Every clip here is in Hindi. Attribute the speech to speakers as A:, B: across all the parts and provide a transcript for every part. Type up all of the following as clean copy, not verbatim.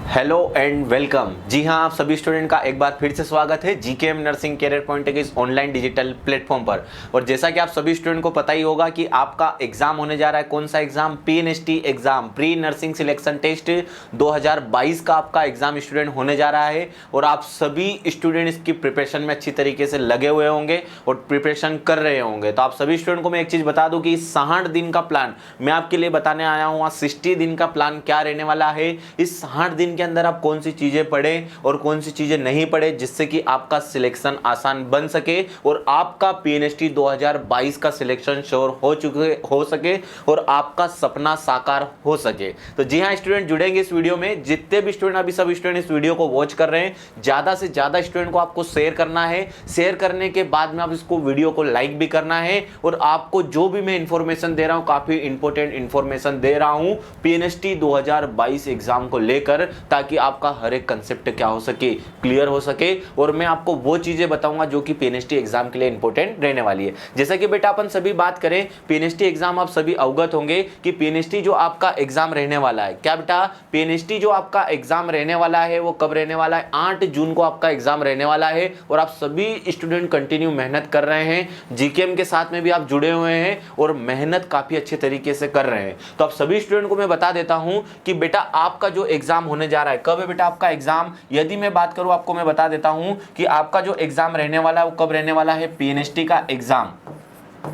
A: Hello and welcome. जी हाँ, आप सभी स्टूडेंट का एक बार फिर से स्वागत है जीकेएम नर्सिंग कैरियर पॉइंट के इस ऑनलाइन डिजिटल प्लेटफॉर्म पर। और जैसा कि आप सभी स्टूडेंट को पता ही होगा कि आपका एग्जाम होने जा रहा है। कौन सा exam? PNST exam, pre nursing selection test 2022 का आपका एग्जाम स्टूडेंट होने जा रहा है। और आप सभी स्टूडेंट इसकी प्रिपरेशन में अच्छी तरीके से लगे हुए होंगे और प्रिपरेशन कर रहे होंगे। तो आप सभी स्टूडेंट को मैं एक चीज़ बता दूं कि 60 दिन का प्लान मैं आपके लिए बताने आया हूँ। 60 दिन का प्लान क्या रहने वाला है, इस 60 दिन के अंदर आप कौन सी चीजें पढ़े और कौन सी चीजें नहीं पढ़े, जिससे कि आपका सिलेक्शन आसान बन सके और आपका पीएनएसटी 2022 का सिलेक्शन श्योर हो सके और आपका सपना साकार हो सके। तो जी हाँ स्टूडेंट, जुड़ेंगे इस वीडियो में। जितने भी स्टूडेंट अभी सब स्टूडेंट इस वीडियो को वॉच कर रहे हैं, ज्यादा से ज्यादा स्टूडेंट को आपको शेयर करना है। शेयर करने के बाद में आप इसको वीडियो को लाइक भी करना है। और आपको जो भी मैं इंफॉर्मेशन दे रहा हूं, काफी इंपॉर्टेंट इंफॉर्मेशन दे रहा हूं पीएनएसटी 2022 एग्जाम को लेकर, ताकि आपका हर एक कंसेप्ट क्या हो सके, क्लियर हो सके। और मैं आपको वो चीजें बताऊंगा जो कि पीएनएसटी एग्जाम के लिए इंपॉर्टेंट रहने वाली है। जैसा कि बेटा अपन सभी बात करें, पीएनएसटी एग्जाम आप सभी अवगत होंगे कि पीएनएसटी जो आपका एग्जाम रहने वाला है, क्या बेटा, पीएनएसटी जो आपका एग्जाम रहने वाला है वो कब रहने वाला है? 8 जून को आपका एग्जाम रहने वाला है। और आप सभी स्टूडेंट कंटिन्यू मेहनत कर रहे हैं, जीकेएम के साथ में भी आप जुड़े हुए हैं और मेहनत काफी अच्छे तरीके से कर रहे हैं। तो आप सभी स्टूडेंट को मैं बता देता हूं कि बेटा आपका जो एग्जाम होने जा रहा है, कब है बेटा आपका एग्जाम? यदि मैं बात करूं आपको, मैं बता देता हूं कि आपका जो एग्जाम रहने वाला है वो कब रहने वाला है। पीएनएसटी का एग्जाम,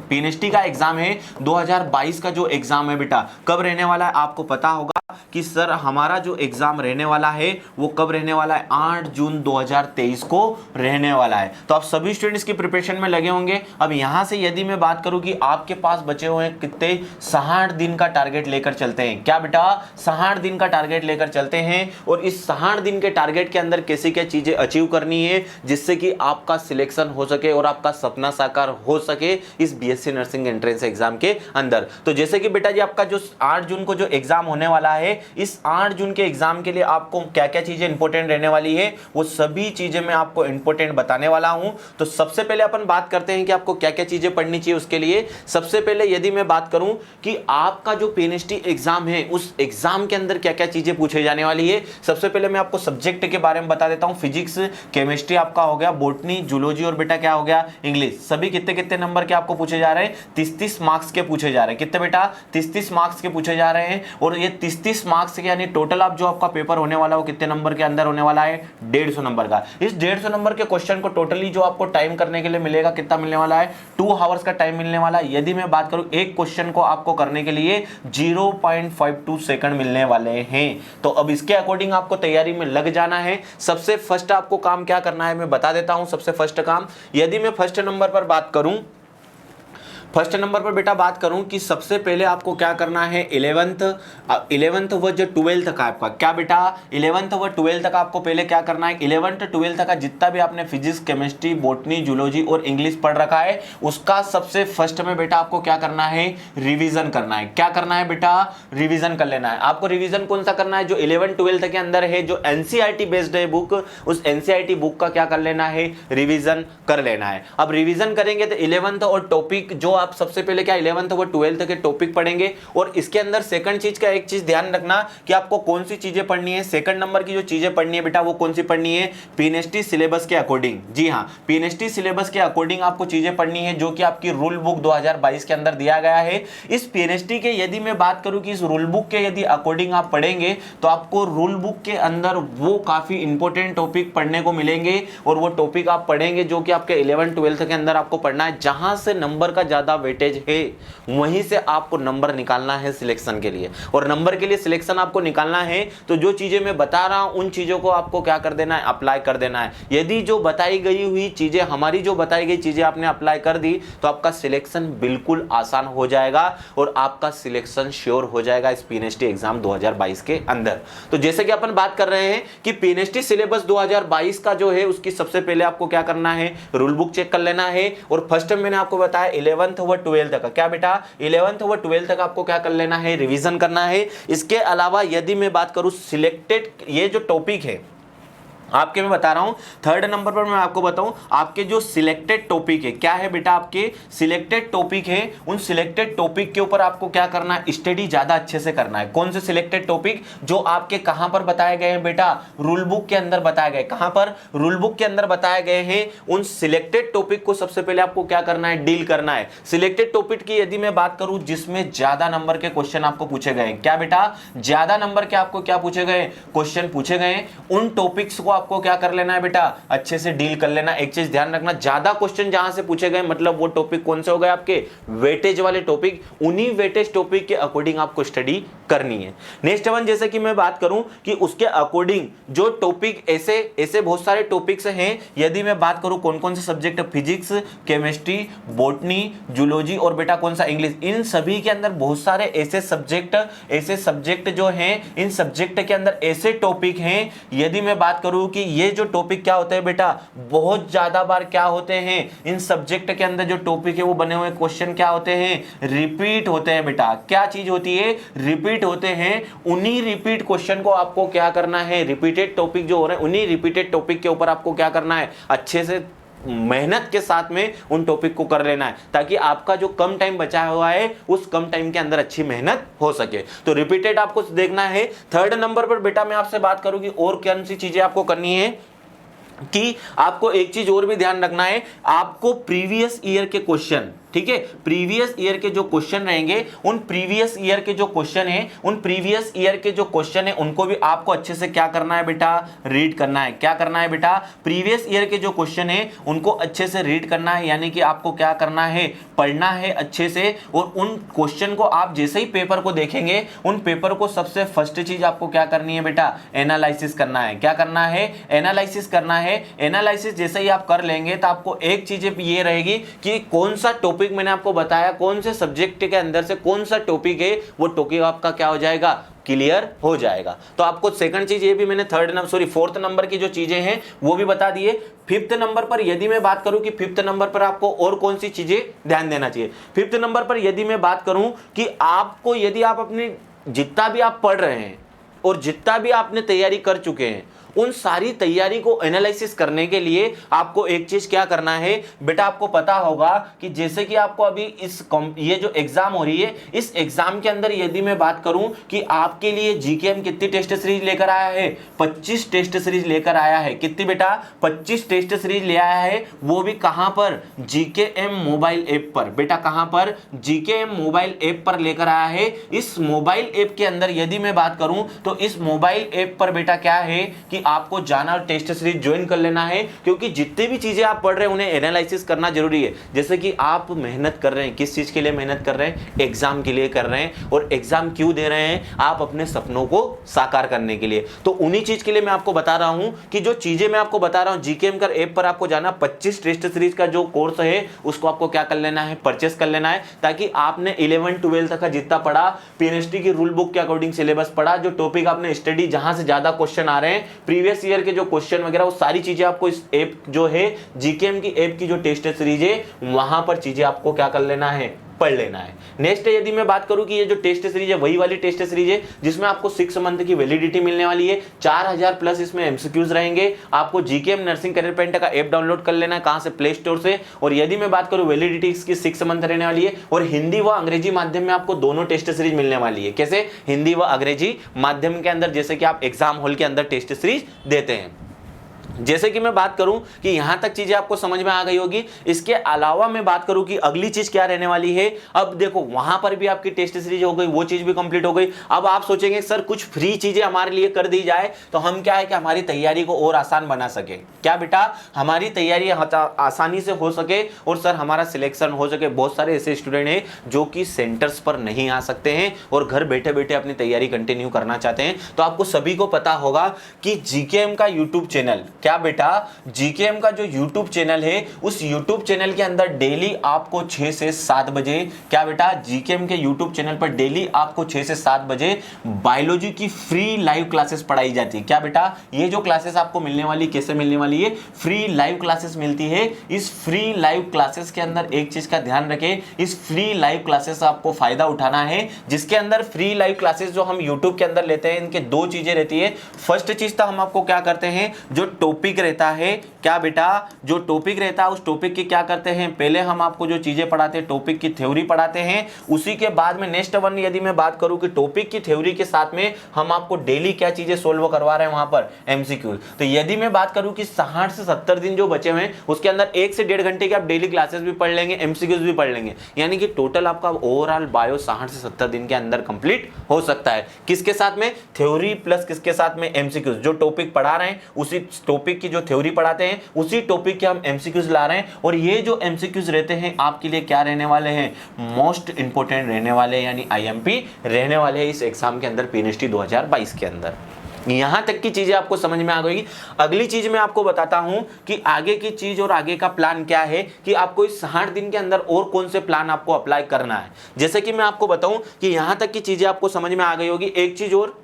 A: पीएनएसटी का एग्जाम है 2022 का जो एग्जाम है बेटा, कब रहने वाला है? आपको पता होगा कि सर हमारा जो एग्जाम रहने वाला है वो कब रहने वाला है? 8 जून 2023 को रहने वाला है। तो आप सभी स्टूडेंट्स की प्रिपरेशन में लगे होंगे। अब यहां से यदि मैं बात करूं कि आपके पास बचे हुए हैं कितने, 60 दिन का टारगेट लेकर चलते हैं। क्या बेटा? 60 दिन का टारगेट लेकर चलते हैं। और इस 60 दिन के टारगेट के अंदर कैसी क्या चीजें अचीव करनी है, जिससे कि आपका सिलेक्शन हो सके और आपका सपना साकार हो सके इस बीएससी नर्सिंग एंट्रेंस एग्जाम के अंदर। तो जैसे कि बेटा जी आपका जो 8 जून को जो एग्जाम होने वाला है, इस 8 जून के एग्जाम के लिए आपको क्या क्या चीजें इंपॉर्टेंट रहने वाली है, वो सभी चीजें मैं आपको इंपॉर्टेंट बताने वाला हूं। तो सबसे पहले अपन बात करते हैं कि आपको क्या क्या चीजें पढ़नी चाहिए। उसके लिए सबसे पहले यदि मैं बात करूं कि आपका जो पीएनएसटी एग्जाम है, उस एग्जाम के अंदर क्या क्या चीजें पूछे जाने वाली है, सबसे पहले मैं आपको सब्जेक्ट के बारे में बता देता हूं। फिजिक्स, केमिस्ट्री आपका हो गया, बॉटनी, जूलॉजी और बेटा क्या हो गया, इंग्लिश। सभी कितने कितने नंबर के आपको पूछे जा रहे हैं? 30-30 मार्क्स के पूछे जा रहे हैं। कितने बेटा? 30-30 मार्क्स के पूछे जा रहे हैं। और ये 30-30 मार्क्स के यानी टोटल आप जो आपका पेपर होने वाला है वो कितने नंबर के अंदर होने वाला है? 150 नंबर का। इस 150 नंबर के क्वेश्चन को टोटली जो आपको टाइम करने के लिए मिलेगा, कितना मिलने वाला है? 2 आवर्स का टाइम मिलने वाला है। यदि मैं बात करूं एक क्वेश्चन को आपको करने के लिए 0.52 सेकंड मिलने वाले हैं। तो अब इसके अकॉर्डिंग आपको तैयारी में लग जाना है। सबसे फर्स्ट आपको काम क्या करना है मैं बता देता हूं। सबसे फर्स्ट काम, यदि मैं फर्स्ट नंबर पर बात करूं, फर्स्ट नंबर पर बेटा बात करूं कि सबसे पहले आपको क्या करना है, 11th व जो 12th का आपका, क्या बेटा, 11th व 12th का आपको पहले क्या करना है, 11th 12th का जितना भी आपने फिजिक्स, केमिस्ट्री, बॉटनी, जूलॉजी और इंग्लिश पढ़ रखा है, उसका सबसे फर्स्ट में बेटा आपको क्या करना है, रिवीजन करना है। क्या करना है बेटा? रिवीजन कर लेना है। आपको रिवीजन कौन सा करना है? जो 11 12th के अंदर है, जो एनसीईआरटी बेस्ड है बुक, उस एनसीईआरटी बुक का क्या कर लेना है, रिवीजन कर लेना है। अब रिवीजन करेंगे तो 11th और टॉपिक जो आप सबसे पहले क्या 11th और 12th के टॉपिक पढ़ेंगे। और इसके अंदर सेकंड चीज का एक चीज ध्यान रखना कि आपको कौन सी चीजें पढ़नी है। सेकंड नंबर की जो चीजें पढ़नी है बेटा वो कौन सी पढ़नी है? पीएनएसटी सिलेबस के अकॉर्डिंग। जी हां, पीएनएसटी सिलेबस के अकॉर्डिंग आपको चीजें पढ़नी है, जो कि आपकी रूल बुक 2022 के अंदर दिया गया है। इस पीएनएसटी के यदि मैं बात करूं कि इस रूल बुक के यदि अकॉर्डिंग आप पढ़ेंगे तो आपको रूल बुक के अंदर वो काफी इंपॉर्टेंट टॉपिक पढ़ने को मिलेंगे। और वो टॉपिक आप पढ़ेंगे जो कि आपके 11 12th के अंदर आपको पढ़ना है। जहां से नंबर का ज्यादा वेटेज है वहीं से आपको नंबर निकालना है सिलेक्शन के लिए। और नंबर के लिए सिलेक्शन आपको निकालना है तो जो चीजें मैं बता रहा हूं उन चीजों को आपको क्या कर देना है, अप्लाई कर देना है। यदि जो बताई गई हुई चीजें, हमारी जो बताई गई चीजें आपने अप्लाई कर दी तो आपका सिलेक्शन बिल्कुल आसान हो जाएगा और आपका सिलेक्शन श्योर हो जाएगा इस पीएनएसटी एग्जाम 2022 के अंदर। तो जैसे कि अपन बात कर रहे हैं कि पीएनएसटी सिलेबस 2022 का जो है उसकी सबसे पहले आपको क्या करना है, रूल बुक चेक कर लेना है। और फर्स्ट टाइम मैंने आपको बताया 11th व 12th का, क्या बेटा, 11th व 12th का आपको क्या कर लेना है, रिवीजन करना है। इसके अलावा यदि मैं बात करूं सिलेक्टेड ये जो टॉपिक है, आपके मैं बता रहा हूं, थर्ड नंबर पर मैं आपको बताऊं, आपके जो सिलेक्टेड टॉपिक है, क्या है बेटा, आपके सिलेक्टेड टॉपिक है, उन सिलेक्टेड टॉपिक के ऊपर आपको क्या करना है, स्टडी ज्यादा अच्छे से करना है। कौन से सिलेक्टेड टॉपिक, जो आपके कहां पर बताए गए हैं बेटा, रूल बुक के अंदर बताए गए, कहां पर, रूल बुक के अंदर बताए गए हैं। उन सिलेक्टेड टॉपिक को सबसे पहले आपको क्या करना है, डील करना है। सिलेक्टेड टॉपिक की यदि मैं बात करूं जिसमें ज्यादा नंबर के क्वेश्चन आपको पूछे गए, क्या बेटा, ज्यादा नंबर के आपको क्या पूछे गए, क्वेश्चन पूछे गए, उन टॉपिक्स को आपको क्या कर लेना है बेटा, अच्छे से डील कर लेना। एक चीज ध्यान रखना, ज्यादा क्वेश्चन जहां से पूछे गए मतलब वो टॉपिक कौन से हो गए आपके, वेटेज वाले टॉपिक, उन्हीं वेटेज टॉपिक के अकॉर्डिंग आपको स्टडी करनी है। नेक्स्ट वन, जैसे कि मैं बात करूं कि उसके अकॉर्डिंग जो टॉपिक, ऐसे बहुत सारे टॉपिक्स हैं, यदि मैं बात करूं कौन कौन से subject, physics, chemistry, botany, zoology और बेटा कौन सा, इंग्लिश, इन सभी के अंदर बहुत सारे ऐसे सब्जेक्ट जो हैं, इन सब्जेक्ट के अंदर ऐसे टॉपिक हैं, यदि मैं बात करूं कि ये जो टॉपिक क्या होते हैं बेटा, बहुत ज्यादा बार क्या होते हैं, इन सब्जेक्ट के अंदर जो टॉपिक है वो बने हुए क्वेश्चन क्या होते हैं, रिपीट होते हैं बेटा। क्या चीज होती है, रिपीट होते हैं। उन्हीं रिपीट क्वेश्चन को आपको क्या करना है, रिपीटेड टॉपिक जो हो रहे हैं, उन्हीं रिपीटेड टॉपिक के ऊपर आपको क्या करना है, अच्छे से मेहनत के साथ में उन टॉपिक को कर लेना है, ताकि आपका जो कम टाइम बचा हुआ है उस कम टाइम के अंदर अच्छी मेहनत हो सके। तो रिपीटेड आपको देखना है। थर्ड नंबर पर बेटा मैं आपसे बात करूं कि और कौन सी चीजें आपको करनी है, कि आपको एक चीज और भी ध्यान रखना है, आपको प्रीवियस ईयर के क्वेश्चन, ठीक है, प्रीवियस ईयर के जो क्वेश्चन रहेंगे, उन प्रीवियस ईयर के जो क्वेश्चन है, उन प्रीवियस ईयर के जो क्वेश्चन है उनको भी आपको अच्छे से क्या करना है बेटा, रीड करना है। क्या करना है बेटा, प्रीवियस ईयर के जो क्वेश्चन है उनको अच्छे से रीड करना है, यानी कि आपको क्या करना है, पढ़ना है अच्छे से। और उन क्वेश्चन को आप जैसे ही पेपर को देखेंगे, उन पेपर को सबसे फर्स्ट चीज आपको क्या करनी है बेटा, एनालिसिस करना है। क्या करना है, एनालिसिस करना है। एनालिसिस जैसे ही आप कर लेंगे तो आपको एक चीज ये रहेगी कि कौन सा टॉपिक, मैंने आपको बताया कौन से सब्जेक्ट के अंदर से कौन सा टॉपिक है, वो टॉपिक आपका क्या हो जाएगा, क्लियर हो जाएगा। तो आपको सेकंड चीज ये भी मैंने फोर्थ नंबर की जो चीजें हैं वो भी बता दिए। फिफ्थ नंबर पर यदि मैं बात करूं कि फिफ्थ नंबर पर आपको और कौन सी चीजें ध्यान देना चाहिए, फिफ्थ नंबर पर यदि मैं बात करूं कि आपको, यदि आप अपने जितना भी आप पढ़ रहे हैं और जितना भी आपने तैयारी कर चुके हैं, उन सारी तैयारी को एनालिसिस करने के लिए आपको एक चीज क्या करना है बेटा, आपको पता होगा कि जैसे कि आपको अभी ये जो एग्जाम हो रही है, इस एग्जाम के अंदर यदि मैं बात करूं कि आपके लिए जीकेएम कितनी टेस्ट सीरीज लेकर आया है, 25 टेस्ट सीरीज लेकर आया है। कितनी बेटा, 25 टेस्ट सीरीज ले आया है, वो भी कहां पर, जीकेएम मोबाइल ऐप पर। बेटा कहां पर, जीकेएम मोबाइल ऐप पर लेकर आया है। इस मोबाइल ऐप के अंदर यदि मैं बात करूं तो इस मोबाइल ऐप पर बेटा क्या है कि आपको जाना और टेस्ट सीरीज ज्वाइन कर लेना है, क्योंकि जितनी भी चीजें आप पढ़ रहे हैं उन्हें एनालिसिस करना जरूरी है। जैसे कि आप मेहनत कर रहे हैं, किस चीज के लिए मेहनत कर रहे हैं, एग्जाम के लिए कर रहे हैं। और एग्जाम क्यों दे रहे हैं, आप अपने सपनों को साकार करने के लिए। तो उन्हीं चीज के लिए मैं आपको बता रहा हूं कि जो चीजें मैं आपको बता रहा हूं, जीकेएम कर ऐप पर आपको जाना, 25 टेस्ट सीरीज का जो कोर्स है उसको आपको क्या कर लेना है, परचेस कर लेना है, ताकि आपने 11-12 तक का जितना पढ़ा, पीएनएसटी की रूल बुक के अकॉर्डिंग सिलेबस पढ़ा, जो टॉपिक आपने स्टडी, जहां से ज्यादा क्वेश्चन आ रहे हैं, प्रीवियस ईयर के जो क्वेश्चन वगैरह, वो सारी चीजें आपको इस ऐप जो है, जीकेएम की ऐप की जो टेस्ट सीरीज है, वहां पर चीजें आपको क्या कर लेना है, पढ़ लेना है। नेक्स्ट यदि मैं बात करूं कि ये जो टेस्ट सीरीज है वही वाली टेस्ट सीरीज है जिसमें आपको 6 मंथ की वैलिडिटी मिलने वाली है, 4000 प्लस इसमें एमसीक्यूज रहेंगे। आपको जीकेएम नर्सिंग करियर पॉइंट का ऐप डाउनलोड कर लेना है, कहां से, प्ले स्टोर से। और यदि मैं बात करूं वैलिडिटी इसकी 6 मंथ रहने वाली है, और हिंदी व अंग्रेजी माध्यम में आपको दोनों टेस्ट सीरीज मिलने वाली है। कैसे, हिंदी व अंग्रेजी माध्यम के अंदर, जैसे कि आप एग्जाम हॉल के अंदर टेस्ट सीरीज देते हैं। जैसे कि मैं बात करूं कि यहां तक चीजें आपको समझ में आ गई होगी। इसके अलावा मैं बात करूं कि अगली चीज क्या रहने वाली है। अब देखो वहां पर भी आपकी टेस्ट सीरीज हो गई, वो चीज भी कंप्लीट हो गई। अब आप सोचेंगे सर कुछ फ्री चीजें हमारे लिए कर दी जाए तो हम क्या है कि हमारी तैयारी को और आसान बना सके। क्या बेटा, हमारी तैयारी आसानी से हो सके और सर हमारा सिलेक्शन हो सके। बहुत सारे ऐसे स्टूडेंट हैं जो कि सेंटर्स पर नहीं आ सकते हैं और घर बैठे बैठे अपनी तैयारी कंटिन्यू करना चाहते हैं। तो आपको सभी को पता होगा कि जीकेएम का यूट्यूब चैनल, क्या बेटा, जीकेएम का जो यूट्यूब चैनल है उस यूट्यूब चैनल के अंदर डेली आपको 6 से 7 बजे, क्या बेटा, जीकेएम के यूट्यूब चैनल पर डेली आपको 6 से 7 बजे बायोलॉजी की फ्री लाइव क्लासेस पढ़ाई जाती है। क्या बेटा, ये जो क्लासेस आपको मिलने वाली, कैसे मिलने वाली है, फ्री लाइव क्लासेस मिलती है। इस फ्री लाइव क्लासेस के अंदर एक चीज का ध्यान रखें, इस फ्री लाइव क्लासेस का आपको फायदा उठाना है, जिसके अंदर फ्री लाइव क्लासेस जो हम यूट्यूब के अंदर लेते हैं, इनके दो चीजें रहती है। फर्स्ट चीज तो हम आपको क्या करते हैं, जो टॉपिक रहता है, क्या बेटा, जो टॉपिक रहता है उस टॉपिक की क्या करते हैं, पहले हम आपको जो चीजें पढ़ाते हैं, टॉपिक की थ्योरी पढ़ाते हैं। उसी के बाद में नेक्स्ट वन यदि मैं बात करूं कि टॉपिक की थ्योरी के साथ में हम आपको डेली क्या चीजें सोल्व करवा रहे हैं वहां पर, एमसीक्यू। तो यदि मैं बात करूं कि 60 से 70 दिन जो बचे हुए हैं उसके अंदर 1 से 1.5 घंटे की आप डेली क्लासेस भी पढ़ लेंगे, एमसीक्यूज भी पढ़ लेंगे, यानी कि टोटल आपका ओवरऑल बायो 60 से 70 दिन के अंदर कंप्लीट हो सकता है। किसके साथ में, थ्योरी प्लस किसके साथ में, एमसीक्यूज। जो टॉपिक पढ़ा रहे हैं उसी टॉपिक की जो थ्योरी पढ़ाते हैं उसी टॉपिक के हम एमसीक्यूज ला रहे हैं, और ये जो एमसीक्यूज रहते हैं आपके लिए क्या रहने वाले हैं, मोस्ट इंपोर्टेंट रहने वाले, यानी आईएमपी रहने वाले हैं इस एग्जाम के अंदर, पीएनएसटी 2022 के अंदर। यहां तक की चीजें आपको समझ में आ गई। अगली चीज मैं आपको बताता हूं कि आगे की चीज और आगे का प्लान क्या है, कि आपको इस 60 दिन के अंदर और कौन से प्लान आपको अप्लाई करना है। जैसे कि मैं आपको बताऊं कि यहां तक की चीजें आपको समझ में आ गई होगी। एक चीज और,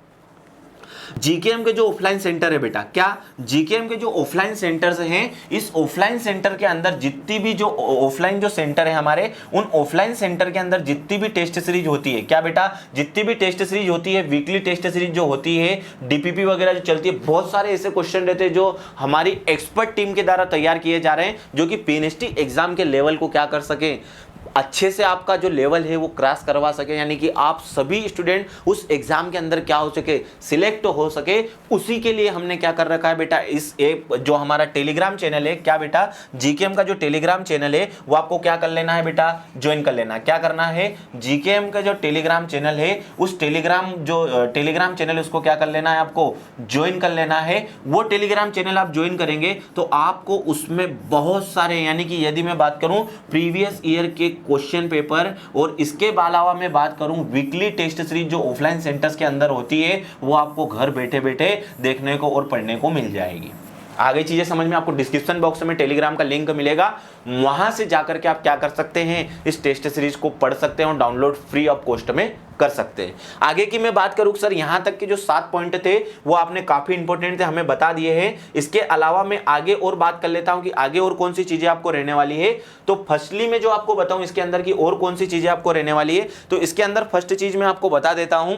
A: जीकेएम के जो ऑफलाइन सेंटर है बेटा, क्या, जीकेएम के जो ऑफलाइन सेंटर्स हैं, इस ऑफलाइन सेंटर के अंदर जितनी भी जो ऑफलाइन जो सेंटर है हमारे, उन ऑफलाइन सेंटर के अंदर जितनी भी टेस्ट सीरीज होती है, क्या बेटा, जितनी भी टेस्ट सीरीज होती है, वीकली टेस्ट सीरीज जो होती है, डीपीपी वगैरह जो चलती है, बहुत सारे ऐसे क्वेश्चन रहते हैं जो हमारी एक्सपर्ट टीम के द्वारा तैयार किए जा रहे हैं, जो कि पीएनएसटी एग्जाम के लेवल को क्या कर सके, अच्छे से आपका जो लेवल है वो क्रॉस करवा सके, यानी कि आप सभी स्टूडेंट उस एग्जाम के अंदर क्या हो सके, सिलेक्ट हो सके। उसी के लिए हमने क्या कर रखा है बेटा, इस एक जो हमारा टेलीग्राम चैनल है, क्या बेटा, जीकेएम का जो टेलीग्राम चैनल है वो आपको क्या कर लेना है बेटा, ज्वाइन कर लेना। क्या करना है, जीकेएम का जो टेलीग्राम चैनल है उस टेलीग्राम चैनल उसको क्या कर लेना है, आपको ज्वाइन कर लेना है। वो टेलीग्राम चैनल आप ज्वाइन करेंगे तो आपको उसमें बहुत सारे, यानी कि यदि मैं बात करूं प्रीवियस ईयर के क्वेश्चन पेपर, और इसके अलावा मैं बात करूं वीकली टेस्ट सीरीज जो ऑफलाइन सेंटर्स के अंदर होती है, वो आपको घर बैठे बैठे देखने को और पढ़ने को मिल जाएगी। आगे चीजें समझ में, आपको डिस्क्रिप्शन बॉक्स में टेलीग्राम का लिंक मिलेगा, वहां से जाकर के आप क्या कर सकते हैं, इस टेस्ट सीरीज को पढ़ सकते हैं और डाउनलोड फ्री ऑफ कॉस्ट में कर सकते हैं। आगे की मैं बात करूं सर, यहां तक के जो 7 पॉइंट थे वो आपने काफी इंपॉर्टेंट थे, हमें बता दिए हैं। इसके अलावा मैं आगे और बात कर लेता हूं कि आगे और कौन सी चीजें आपको रहने वाली है। तो फर्स्टली में जो आपको बताऊं इसके अंदर की और कौन सी चीजें आपको रहने वाली है, तो इसके अंदर फर्स्ट चीज मैं आपको बता देता हूं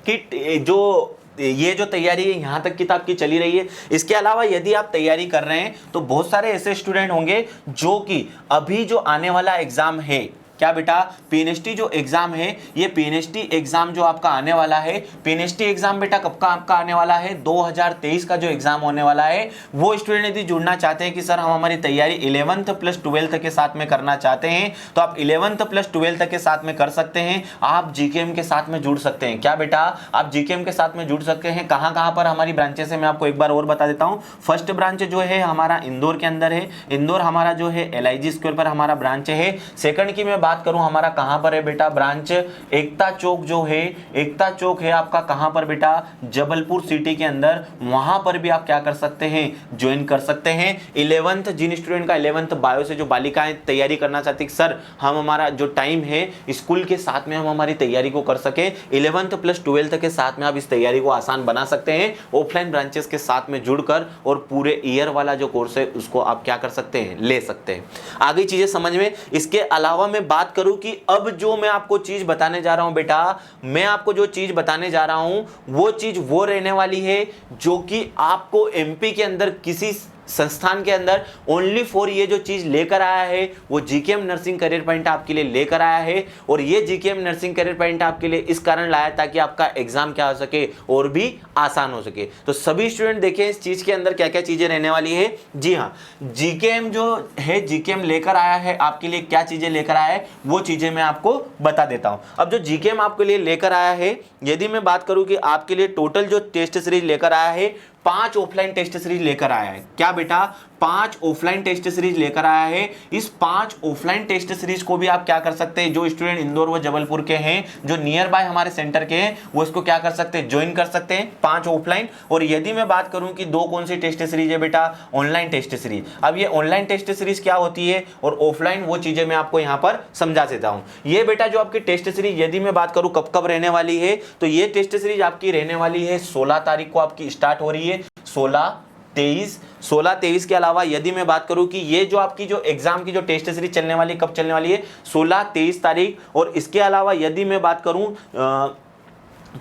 A: कि जो ये जो तैयारी है यहाँ तक किताब की चली रही है। इसके अलावा यदि आप तैयारी कर रहे हैं तो बहुत सारे ऐसे स्टूडेंट होंगे जो कि अभी जो आने वाला एग्जाम है, क्या बेटा, पीएनएसटी जो एग्जाम है, ये पीएनएसटी एग्जाम जो आपका आने वाला है, पीएनएसटी एग्जाम बेटा कब का आपका आने वाला है, 2023 का जो एग्जाम होने वाला है। वो स्टूडेंट यदि जुड़ना चाहते हैं कि सर हम हमारी तैयारी 11th प्लस 12th के साथ में करना चाहते हैं, तो आप 11th प्लस 12th के साथ में कर सकते हैं। आप जीकेएम के साथ में जुड़ सकते हैं। क्या बेटा, आप जीकेएम के साथ में जुड़ सकते हैं। कहाँ कहाँ पर हमारी ब्रांचेस है मैं आपको एक बार और बता देता हूँ। फर्स्ट ब्रांच जो है हमारा इंदौर के अंदर है, इंदौर हमारा जो है LIG स्क्वायर पर हमारा ब्रांच है। सेकंड की मैं बात करूं हमारा कहां पर है बेटा ब्रांच, एकता चौक जो है, एकता चौक है आपका कहां पर बेटा, जबलपुर सिटी के अंदर। वहां पर भी आप क्या कर सकते हैं, ज्वाइन कर सकते हैं। 11th जिन स्टूडेंट का 11th बायो से जो बालिकाएं तैयारी करना चाहती सर हम हमारा जो टाइम है स्कूल के साथ में हम हमारी तैयारी को कर सके, 11th प्लस 12th के साथ में आप इस तैयारी को आसान बना सकते हैं। ऑफलाइन ब्रांचेस के साथ में जुड़कर और पूरे ईयर वाला जो कोर्स है उसको आप क्या कर सकते हैं, ले सकते हैं। आगे चीजें समझ में। इसके अलावा मैं बात करूं कि अब जो मैं आपको चीज बताने जा रहा हूं बेटा, मैं आपको जो चीज बताने जा रहा हूं वो चीज वो रहने वाली है जो कि आपको एमपी के अंदर किसी संस्थान के अंदर ओनली फॉर ये जो चीज लेकर आया है वो जीकेएम नर्सिंग करियर पॉइंट आपके लिए लेकर आया है। और ये जीकेएम नर्सिंग करियर पॉइंट आपके लिए इस कारण लाया ताकि आपका एग्जाम क्या हो सके और भी आसान हो सके। तो सभी स्टूडेंट देखें इस चीज के अंदर क्या क्या चीजें रहने वाली है। जी हाँ, जीकेएम जो है जीकेएम लेकर आया है आपके लिए, क्या चीजें लेकर आया है वो चीजें मैं आपको बता देता हूं। अब जो जीकेएम आपके लिए लेकर आया है, यदि मैं बात करूं कि आपके लिए टोटल जो टेस्ट सीरीज लेकर आया है 5 ऑफलाइन टेस्ट सीरीज लेकर आया है। क्या बेटा? 5 ऑफलाइन टेस्ट सीरीज लेकर आया है। इस 5 ऑफलाइन टेस्ट सीरीज को भी आप क्या कर सकते हैं, जो स्टूडेंट इंदौर व जबलपुर के हैं, जो नियर बाय हमारे सेंटर के हैं, वो इसको क्या कर सकते हैं, ज्वाइन कर सकते हैं 5 ऑफलाइन। और यदि मैं बात करूं कि 2 कौन सी टेस्ट सीरीज है बेटा, ऑनलाइन टेस्ट सीरीज। अब ये ऑनलाइन टेस्ट सीरीज क्या होती है और ऑफलाइन, वो चीजें मैं आपको यहां पर समझा देता हूं। ये बेटा जो आपकी टेस्ट सीरीज, यदि मैं बात करूं कब कब रहने वाली है, तो ये टेस्ट सीरीज आपकी रहने वाली है 16 तारीख को आपकी स्टार्ट हो रही है। 16-23 के अलावा यदि मैं बात करूं कि ये जो आपकी जो एग्जाम की जो टेस्ट सीरीज चलने वाली, कब चलने वाली है, 16-23 तारीख। और इसके अलावा यदि मैं बात करूं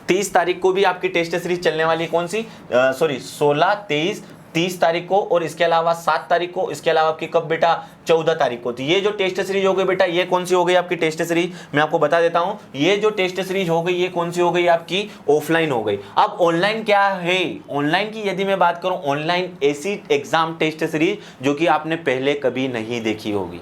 A: 30 तारीख को भी आपकी टेस्ट सीरीज चलने वाली, कौन सी, 16-23-30 तारीख को। और इसके अलावा 7 तारीख को, इसके अलावा आपकी कब बेटा, 14 तारीख को। तो ये जो टेस्ट सीरीज हो गई बेटा, ये कौन सी हो गई आपकी टेस्ट सीरीज, मैं आपको बता देता हूं। ये जो टेस्ट सीरीज हो गई, ये कौन सी हो गई आपकी, ऑफलाइन हो गई। अब ऑनलाइन क्या है, ऑनलाइन की यदि मैं बात करूं, ऑनलाइन ऐसी एग्जाम टेस्ट सीरीज जो कि आपने पहले कभी नहीं देखी होगी।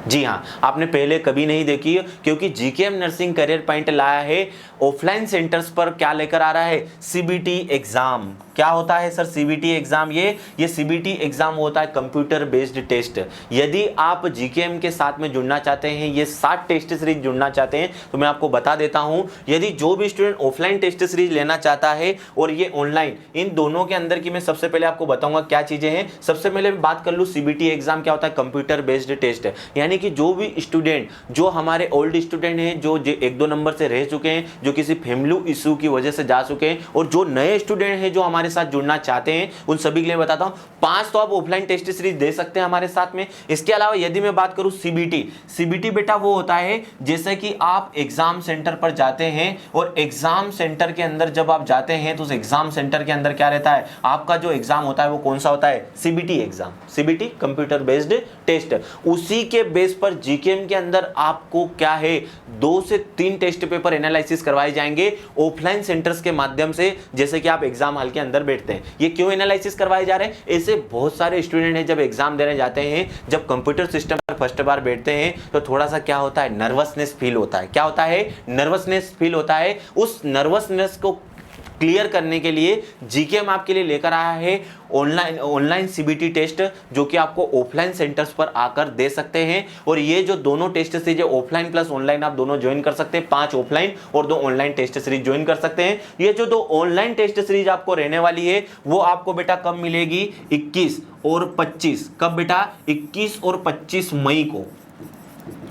A: जी हाँ, आपने पहले कभी नहीं देखी, क्योंकि जीकेएम नर्सिंग करियर पॉइंट लाया है ऑफलाइन सेंटर्स पर। क्या लेकर आ रहा है, सीबीटी एग्जाम। क्या होता है सर सीबीटी एग्जाम? ये सीबीटी एग्जाम होता है कंप्यूटर बेस्ड टेस्ट। यदि आप जीकेएम के साथ में जुड़ना चाहते हैं, ये 7 टेस्ट सीरीज जुड़ना चाहते हैं, तो मैं आपको बता देता हूं, यदि जो भी स्टूडेंट ऑफलाइन टेस्ट सीरीज लेना चाहता है और ये ऑनलाइन, इन दोनों के अंदर की मैं सबसे पहले आपको बताऊंगा क्या चीजें हैं। सबसे पहले बात कर लूं, सीबीटी एग्जाम क्या होता है, कंप्यूटर बेस्ड टेस्ट। यानी कि जो भी स्टूडेंट, जो हमारे ओल्ड स्टूडेंट हैं, जो 1-2 नंबर से रह चुके हैं, जो किसी फैमिली इशू की वजह से जा चुके हैं, और जो नए स्टूडेंट हैं जो हमारे साथ जुड़ना चाहते हैं, उन सभी के लिए बताता हूं 5 तो आप ऑफलाइन टेस्ट सीरीज दे सकते हैं हमारे साथ में। इसके अलावा यदि मैं बात करूं सीबीटी बेटा वो होता है जैसे कि आप एग्जाम सेंटर पर जाते हैं, और एग्जाम सेंटर के अंदर जब आप जाते हैं तो उस एग्जाम सेंटर के अंदर क्या रहता है, आपका जो एग्जाम होता है वो कौन सा होता है, CBT exam, CBT computer based test. उसी के बेस पर जीकेएम के अंदर आपको क्या है, 2 से 3 टेस्ट पेपर एनालिसिस करवाए जाएंगे ऑफलाइन सेंटर्स के माध्यम से, जैसे कि आप एग्जाम हॉल के अंदर बैठते हैं। ये क्यों एनालिसिस करवाए जा रहे हैं, ऐसे बहुत सारे स्टूडेंट हैं जब एग्जाम देने जाते हैं, जब कंप्यूटर सिस्टम पर फर्स्ट बार बैठते हैं, तो थोड़ा सा क्या होता है, नर्वसनेस फील होता है। क्या होता है, नर्वसनेस फील होता है। उस नर्वसनेस को क्लियर करने के लिए जीकेएम आपके लिए लेकर आया है ऑनलाइन सीबीटी टेस्ट, जो कि आपको ऑफलाइन सेंटर्स पर आकर दे सकते हैं। और ये जो दोनों test series offline plus online आप दोनों ज्वाइन कर सकते हैं, 5 ऑफलाइन और 2 ऑनलाइन टेस्ट सीरीज ज्वाइन कर सकते हैं। ये जो 2 ऑनलाइन टेस्ट सीरीज आपको रहने वाली है, वो आपको बेटा कब मिलेगी, 21 और 25। कब बेटा, 21 और 25 मई को।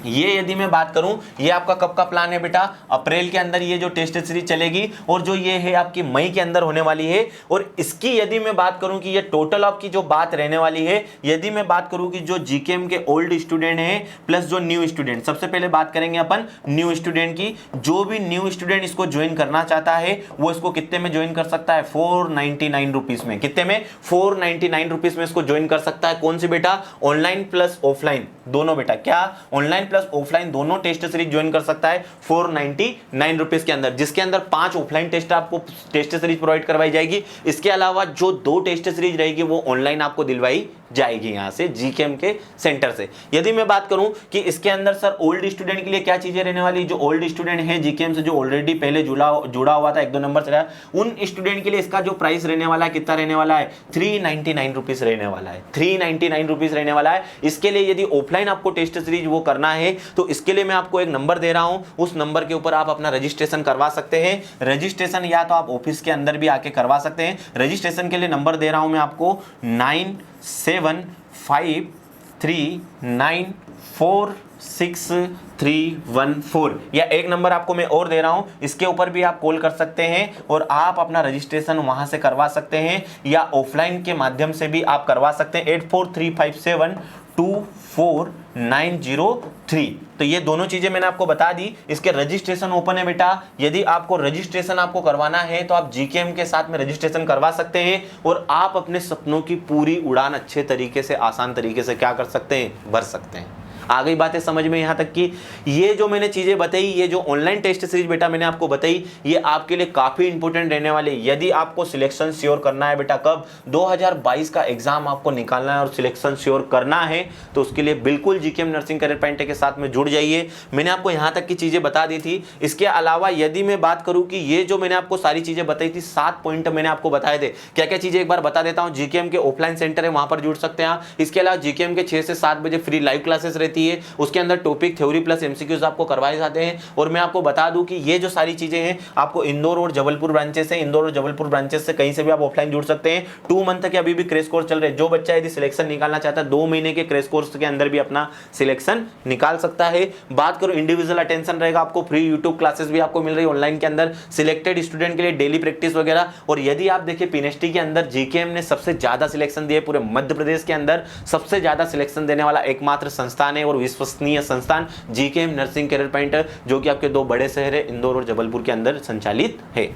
A: ये यदि मैं बात करूं, ये आपका कब का प्लान है बेटा, अप्रैल के अंदर ये जो टेस्ट सीरीज चलेगी, और जो ये है आपकी मई के अंदर होने वाली है। और इसकी यदि मैं बात करूं कि ये टोटल आपकी जो बात रहने वाली है, यदि मैं बात करूं कि जो जीकेएम के ओल्ड स्टूडेंट हैं प्लस जो न्यू स्टूडेंट, सबसे पहले बात करेंगे अपन न्यू स्टूडेंट की। जो भी न्यू स्टूडेंट इसको ज्वाइन करना चाहता है, वो इसको कितने में ज्वाइन कर सकता है, 499 रुपीज में। कितने में, 499 रुपीज में इसको ज्वाइन कर सकता है। कौन सी बेटा, ऑनलाइन प्लस ऑफलाइन दोनों बेटा। क्या, ऑनलाइन प्लस ऑफलाइन दोनों टेस्ट सीरीज ज्वाइन कर सकता है 499 रुपीज के अंदर, जिसके अंदर 5 ऑफलाइन टेस्ट आपको टेस्ट सीरीज प्रोवाइड करवाई जाएगी। इसके अलावा जो 2 टेस्ट सीरीज रहेगी वो ऑनलाइन आपको दिलवाई जाएगी यहां से जीकेएम के सेंटर से। यदि मैं बात करूं कि इसके अंदर सर ओल्ड स्टूडेंट के लिए क्या चीजें रहने वाली, जो ओल्ड स्टूडेंट है जीकेएम से, जो ऑलरेडी पहले जुड़ा हुआ था 1-2 नंबर से रहा, उन स्टूडेंट के लिए इसका जो प्राइस रहने वाला है, कितना रहने वाला है, 399 रुपीज रहने वाला है। 399 रुपीज रहने वाला है। इसके लिए यदि ऑफलाइन आपको टेस्ट सीरीज वो करना है, तो इसके लिए मैं आपको एक नंबर दे रहा हूं, उस नंबर के ऊपर आप अपना रजिस्ट्रेशन करवा सकते हैं। रजिस्ट्रेशन या तो आप ऑफिस के अंदर भी आके करवा सकते हैं। रजिस्ट्रेशन के लिए नंबर दे रहा हूं मैं आपको 9753946314, या एक नंबर आपको मैं और दे रहा हूं, इसके ऊपर भी आप कॉल कर सकते हैं और आप अपना रजिस्ट्रेशन वहां से करवा सकते हैं, या ऑफलाइन के माध्यम से भी आप करवा सकते हैं 8435724903। तो ये दोनों चीजें मैंने आपको बता दी। इसके रजिस्ट्रेशन ओपन है बेटा। यदि आपको रजिस्ट्रेशन आपको करवाना है तो आप जीकेएम के साथ में रजिस्ट्रेशन करवा सकते हैं, और आप अपने सपनों की पूरी उड़ान अच्छे तरीके से, आसान तरीके से क्या कर सकते हैं, भर सकते हैं। आ गई बातें समझ में यहाँ तक कि ये जो मैंने चीज़ें बताई, ये जो ऑनलाइन टेस्ट सीरीज बेटा मैंने आपको बताई, ये आपके लिए काफ़ी इंपॉर्टेंट रहने वाले। यदि आपको सिलेक्शन श्योर करना है बेटा, कब 2022 का एग्जाम आपको निकालना है और सिलेक्शन श्योर करना है, तो उसके लिए बिल्कुल जीकेएम नर्सिंग करियर पॉइंट के साथ में जुड़ जाइए। मैंने आपको यहाँ तक की चीज़ें बता दी थी। इसके अलावा यदि मैं बात करूँ कि ये जो मैंने आपको सारी चीज़ें बताई थी, 7 पॉइंट मैंने आपको बताए थे, क्या क्या चीज़ें एक बार बता देता हूँ। जीकेएम के ऑफलाइन सेंटर है, वहाँ पर जुड़ सकते हैं आप। इसके अलावा जीकेएम के 6 से 7 बजे फ्री लाइव क्लासेस रहती है, उसके अंदर टॉपिक थ्योरी प्लस एमसीक्यूज आपको करवाए जाते हैं। और मैं आपको बता दूं कि ये जो सारी चीजें हैं आपको इंदौर और जबलपुर ब्रांचेस से, इंदौर और जबलपुर ब्रांचेस से कहीं से भी आप ऑफलाइन जुड़ सकते हैं। 2 मंथ के अभी भी क्रैश कोर्स चल रहे हैं। जो बच्चा यदि सिलेक्शन निकालना चाहता है 2 महीने के क्रैश कोर्स के अंदर भी अपना सिलेक्शन निकाल सकता है। बात करो इंडिविजुअल अटेंशन रहेगा, आपको फ्री यूट्यूब क्लासेस भी आपको मिल रही है ऑनलाइन के अंदर, सिलेक्टेड स्टूडेंट के लिए डेली प्रैक्टिस वगैरह। और यदि आप देखिए पीएनएसटी के अंदर जीकेएम ने सबसे ज्यादा सिलेक्शन दिए, पूरे मध्य प्रदेश के अंदर सबसे ज्यादा सिलेक्शन देने वाला एकमात्र संस्थान है और विश्वसनीय संस्थान जीकेएम नर्सिंग करियर पॉइंट, जो कि आपके 2 बड़े शहर है इंदौर और जबलपुर के अंदर संचालित है।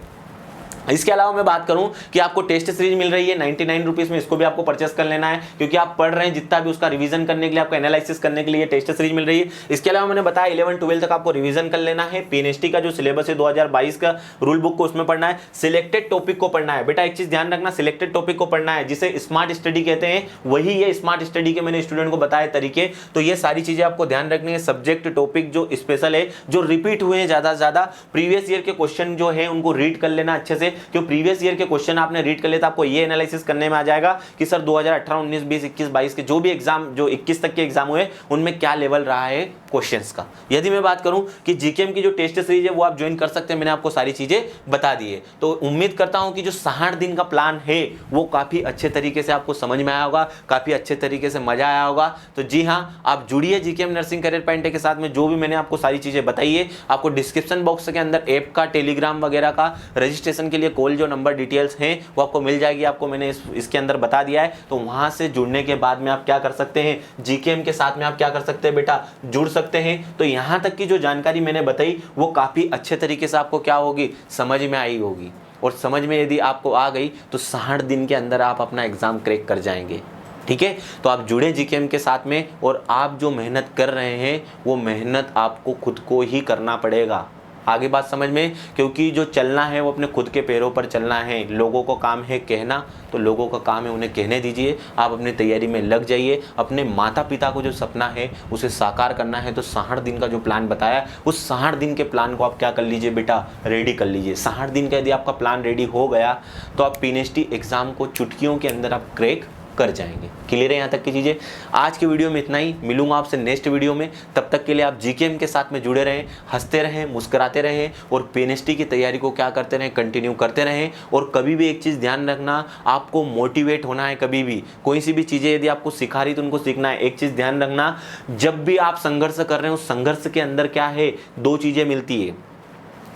A: इसके अलावा मैं बात करूं कि आपको टेस्ट सीरीज मिल रही है 99 रुपीज में, इसको भी आपको परचेस कर लेना है क्योंकि आप पढ़ रहे हैं जितना भी उसका रिवीजन करने के लिए, आपको एनालिसिस करने के लिए टेस्ट सीरीज मिल रही है। इसके अलावा मैंने बताया 11-12 तक आपको रिवीजन कर लेना है। पीएनएसटी का जो सिलेबस है 2022 का रूल बुक को उसमें पढ़ना है, सिलेक्टेड टॉपिक को पढ़ना है। बेटा एक चीज ध्यान रखना, सिलेक्टेड टॉपिक को पढ़ना है, जिसे स्मार्ट स्टडी कहते हैं। वही ये स्मार्ट स्टडी के मैंने स्टूडेंट को बताए तरीके, तो ये सारी चीजें आपको ध्यान रखनी है। सब्जेक्ट टॉपिक जो स्पेशल है, जो रिपीट हुए हैं ज्यादा से ज्यादा, प्रीवियस ईयर के क्वेश्चन जो है उनको रीड कर लेना अच्छे से, क्योंकि प्रीवियस के क्वेश्चन आपने रीड कर लेता, आपको ये एनालिसिस करने में आ जाएगा कि सर 2018, 19, 20, 21, 22 के जो भी एग्जाम, जो 21 तक के एग्जाम हुए, उनमें क्या लेवल रहा है क्वेश्चंस का। यदि मैं बात करूं कि जीकेएम की जो टेस्ट सीरीज है वो आप ज्वाइन कर सकते हैं, मैंने आपको सारी चीजें बता दी है। तो उम्मीद करता हूं कि जो 60 दिन का प्लान है वो काफी अच्छे तरीके से आपको समझ में आया होगा, काफी अच्छे तरीके से मजा आया होगा। तो जी हाँ, आप जुड़िए जीकेएम नर्सिंग करियर पॉइंट के साथ में। जो भी मैंने आपको सारी चीजें बताई है, आपको डिस्क्रिप्शन बॉक्स के अंदर ऐप का, टेलीग्राम वगैरह का रजिस्ट्रेशन के लिए कॉल जो नंबर डिटेल्स हैं वो आपको मिल जाएगी। आपको मैंने इसके अंदर बता दिया है। तो वहां से जुड़ने के बाद में आप क्या कर सकते हैं, जीकेएम के साथ में आप क्या कर सकते हैं बेटा, जुड़ सकते हैं। तो यहां तक की जो जानकारी मैंने बताई वो काफी अच्छे तरीके से आपको क्या होगी, समझ में आई होगी। और समझ में यदि आपको आ गई तो 60 दिन के अंदर आप अपना एग्जाम क्रैक कर जाएंगे। ठीक है, तो आप जुड़े जीकेएम के साथ में, और आप जो मेहनत कर रहे हैं वो मेहनत आपको खुद को ही करना पड़ेगा। आगे बात समझ में, क्योंकि जो चलना है वो अपने खुद के पैरों पर चलना है। लोगों को काम है कहना, तो लोगों का काम है उन्हें कहने दीजिए। आप अपनी तैयारी में लग जाइए। अपने माता पिता को जो सपना है उसे साकार करना है। तो 60 दिन का जो प्लान बताया, उस 60 दिन के प्लान को आप क्या कर लीजिए बेटा, रेडी कर लीजिए। 60 दिन का यदि आपका प्लान रेडी हो गया तो आप पीएनएसटी एग्जाम को चुटकियों के अंदर आप क्रैक कर जाएंगे। क्लियर है यहाँ तक की चीज़ें। आज की वीडियो में इतना ही, मिलूंगा आपसे नेक्स्ट वीडियो में। तब तक के लिए आप जीकेएम के साथ में जुड़े रहें, हंसते रहें, मुस्कुराते रहें, और पीएनएसटी की तैयारी को क्या करते रहें, कंटिन्यू करते रहें। और कभी भी एक चीज़ ध्यान रखना, आपको मोटिवेट होना है। कभी भी कोई सी भी चीज़ें यदि आपको सिखा रही तो उनको सीखना है। एक चीज़ ध्यान रखना, जब भी आप संघर्ष कर रहे हैं उस संघर्ष के अंदर क्या है, 2 चीज़ें मिलती है,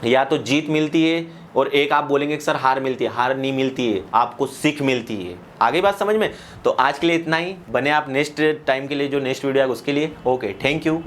A: या तो जीत मिलती है और एक आप बोलेंगे कि सर हार मिलती है। हार नहीं मिलती है, आपको सीख मिलती है। आगे बात समझ में। तो आज के लिए इतना ही, बने आप नेक्स्ट टाइम के लिए, जो नेक्स्ट वीडियो है उसके लिए। Okay, thank you.